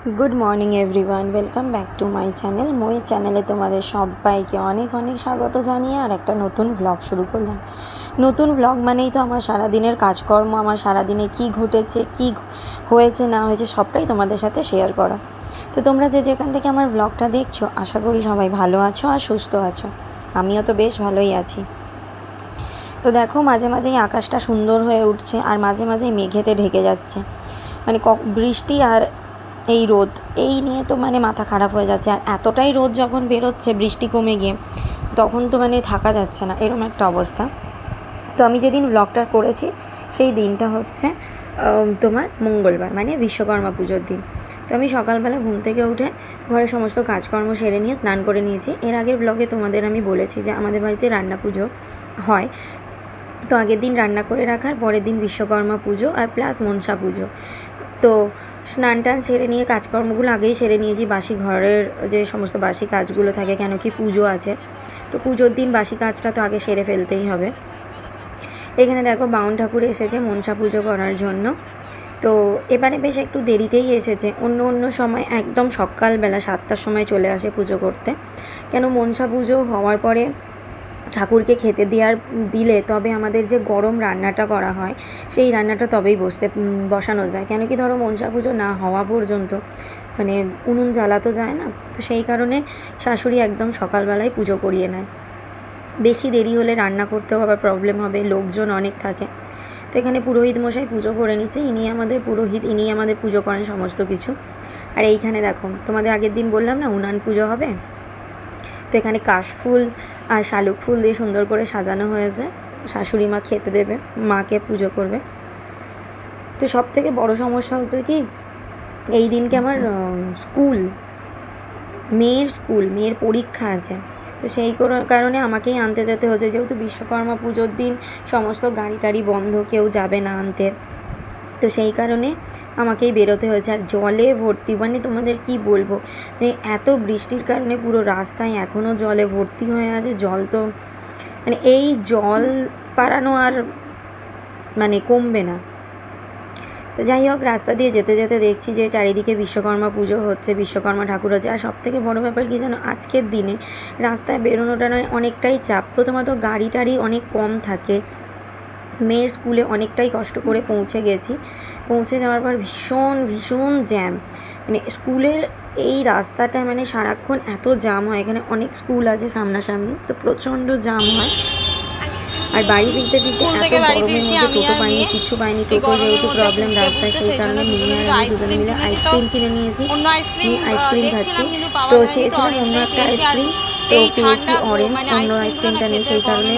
Good morning everyone, welcome back to my channel. মই চ্যানেলে তোমাদের সবাইকে অনেক অনেক স্বাগত জানিয়ে আর একটা নতুন ভ্লগ শুরু করলাম। নতুন ভ্লগ মানেই তো আমার সারাদিনের কাজকর্ম, আমার সারাদিনে কি ঘটেছে, কি হয়েছে না হয়েছে সবটাই তোমাদের সাথে শেয়ার করা। তো তোমরা যে যেখান থেকে আমার ভ্লগটা দেখছো, আশা করি সবাই ভালো আছো আর সুস্থ আছো। আমিও তো বেশ ভালোই আছি। তো দেখো, মাঝে মাঝেই আকাশটা সুন্দর হয়ে উঠছে আর মাঝে মাঝেই মেঘেতে ঢেকে যাচ্ছে। মানে বৃষ্টি আর এই রোদ, এই নিয়ে তো মানে মাথা খারাপ হয়ে যাচ্ছে। আর এতটাই রোদ যখন বেরোচ্ছে বৃষ্টি কমে গিয়ে, তখন তো মানে থাকা যাচ্ছে না, এরকম একটা অবস্থা। তো আমি যেদিন ব্লগটা করেছি সেই দিনটা হচ্ছে তোমার মঙ্গলবার, মানে বিশ্বকর্মা পুজোর দিন। তো আমি সকালবেলা ঘুম থেকে উঠে ঘরে সমস্ত কাজকর্ম সেরে নিয়ে স্নান করে নিয়েছি। এর আগের ব্লগে তোমাদের আমি বলেছি যে আমাদের বাড়িতে রান্না পুজো হয়। তো আগের দিন রান্না করে রাখার পরের দিন বিশ্বকর্মা পুজো আর প্লাস মনসা পুজো। তো স্নান টান সেরে নিয়ে কাজকর্মগুলো আগেই সেরে নিয়েছি, বাসি ঘরের যে সমস্ত বাসি কাজগুলো থাকে, কেন কি পুজো আছে। তো পুজোর দিন বাসি কাজটা তো আগে সেরে ফেলতেই হবে। এখানে দেখো বাউন ঠাকুর এসেছে মনসা পুজো করার জন্য। তো এবারে বেশ একটু দেরিতেই এসেছে। অন্য সময় একদম সকালবেলা 7টার সময় চলে আসে পুজো করতে। কেন মনসা পুজো হওয়ার পরে ঠাকুরকে খেতে দিলে তবে আমাদের যে গরম রান্নাটা করা হয় সেই রান্নাটা তবেই বসানো যায়। কেন কি ধরো মনসা পুজো না হওয়া পর্যন্ত মানে উনুন জ্বালাতো যায় না। তো সেই কারণে শাশুড়ি একদম সকালবেলায় পুজো করিয়ে নেয়। বেশি দেরি হলে রান্না করতেও আবার প্রবলেম হবে, লোকজন অনেক থাকে। তো এখানে পুরোহিত মশাই পুজো করে নিচ্ছে, ইনি আমাদের পুরোহিত, ইনি আমাদের পুজো করেন সমস্ত কিছু। আর এইখানে দেখো, তোমাদের আগের দিন বললাম না উনান পুজো হবে। তো এখানে কাশফুল আর শালুক ফুল দিয়ে সুন্দর করে সাজানো হয়েছে। শাশুড়ি মা খেতে দেবে, মাকে পুজো করবে। তো সব থেকে বড় সমস্যা হচ্ছে কি, এই দিনকে আমার মেয়ের পরীক্ষা আছে। তো সেই কারণে আমাকেই আনতে যেতে হচ্ছে, যেহেতু বিশ্বকর্মা পুজোর দিন সমস্ত গাড়ি টাড়ি বন্ধ, কেউ যাবে না আনতে। তো সেই কারণে আমাকেই বেরোতে হয়েছে। আর জলে ভর্তি, মানে তোমাদের কি বলবো, মানে এত বৃষ্টির কারণে পুরো রাস্তায় এখনও জলে ভর্তি হয়ে আছে। জল তো মানে এই জল পারানো আর মানে কমবে না। তো যাই হোক, রাস্তা দিয়ে যেতে যেতে দেখছি যে চারিদিকে বিশ্বকর্মা পুজো হচ্ছে, বিশ্বকর্মা ঠাকুর হচ্ছে। আর সবথেকে বড় ব্যাপার কী জানো, আজকের দিনে রাস্তায় বেরোনোটা অনেকটাই চাপ। প্রথমত গাড়ি টাড়ি অনেক কম থাকে। মেয়ের স্কুলে অনেকটাই কষ্ট করে পৌঁছে যাওয়ার পর ভীষণ ভীষণ জ্যাম। মানে স্কুলের এই রাস্তাটায় মানে সারাক্ষণ এত জ্যাম হয়। এখানে অনেক স্কুল আছে সামনাসামনি, তো প্রচণ্ড জ্যাম হয়। আর বাড়ি ফিরতে এত গরমের মধ্যে টোটো পাইনি, কিছু পাইনি। টোটো যেহেতু প্রবলেম রাস্তায়, সেই কারণে মিমি আর আমি দুজনে মিলে আইসক্রিম কিনে নিয়েছি। আইসক্রিম খাচ্ছি। তো চেয়েছিলাম অন্য একটা আইসক্রিম, তো পেয়েছি অরেঞ্জ, অন্য আইসক্রিমটা নেই। সেই কারণে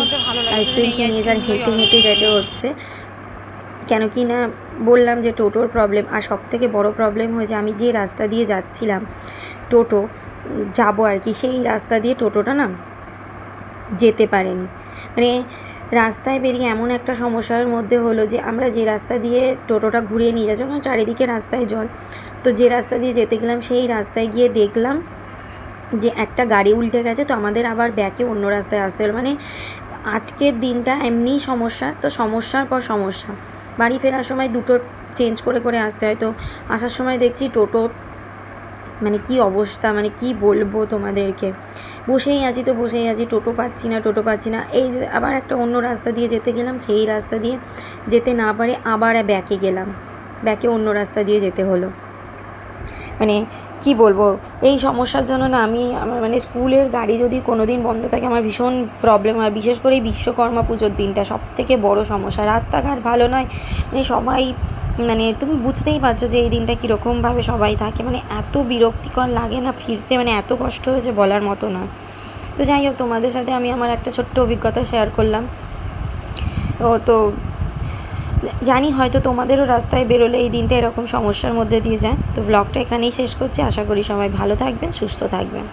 আইসক্রিম কিনে নিয়ে যার হেঁটে হেঁটে যেতে হচ্ছে। কেন কি না বললাম যে টোটোর প্রবলেম। আর সবথেকে বড় প্রবলেম হয়েছে, আমি যে রাস্তা দিয়ে যাচ্ছিলাম যাবো আর কি, সেই রাস্তা দিয়ে টোটোটা না যেতে পারেনি। মানে রাস্তায় বেরিয়ে এমন একটা সমস্যার মধ্যে হলো যে আমরা যে রাস্তা দিয়ে টোটোটা ঘুরিয়ে নিয়ে যাচ্ছি, যখন চারিদিকে রাস্তায় জল, তো যে রাস্তা দিয়ে যেতে গেলাম সেই রাস্তায় গিয়ে দেখলাম যে একটা গাড়ি উল্টে গেছে। তো আমাদের আবার ব্যাকে অন্য রাস্তায় আসতে হলো। মানে আজকের দিনটা এমনিই সমস্যা, তো সমস্যার পর সমস্যা। বাড়ি ফেরার সময় দুটো চেঞ্জ করে করে আসতে হয়। তো আসার সময় দেখছি টোটো মানে কি অবস্থা, মানে কি বলবো তোমাদেরকে। বসেই আছি, টোটো পাচ্ছি না। এই যে আবার একটা অন্য রাস্তা দিয়ে যেতে গেলাম, সেই রাস্তা দিয়ে যেতে না পারে আবার ব্যাকে অন্য রাস্তা দিয়ে যেতে হলো। মানে কি বলবো, এই সমস্যার জন্য না আমার মানে স্কুলের গাড়ি যদি কোনো দিন বন্ধ থাকে আমার ভীষণ প্রবলেম হয়। বিশেষ করে এই বিশ্বকর্মা পুজোর দিনটা সবথেকে বড় সমস্যা। রাস্তাঘাট ভালো নয়, মানে সবাই মানে তুমি বুঝতেই পারছো যে এই দিনটা কীরকমভাবে সবাই থাকে। মানে এত বিরক্তিকর লাগে না ফিরতে, মানে এত কষ্ট হয়েছে বলার মতো না। তো যাই হোক, তোমাদের সাথে আমি আমার একটা ছোট্ট অভিজ্ঞতা শেয়ার করলাম। তো জানি হয়তো তোমাদেরও রাস্তায় বেরোলে এই দিনটা এরকম সমস্যার মধ্যে দিয়ে যায়। তো ব্লগটা এখানেই শেষ করছি। আশা করি সবাই ভালো থাকবেন, সুস্থ থাকবেন।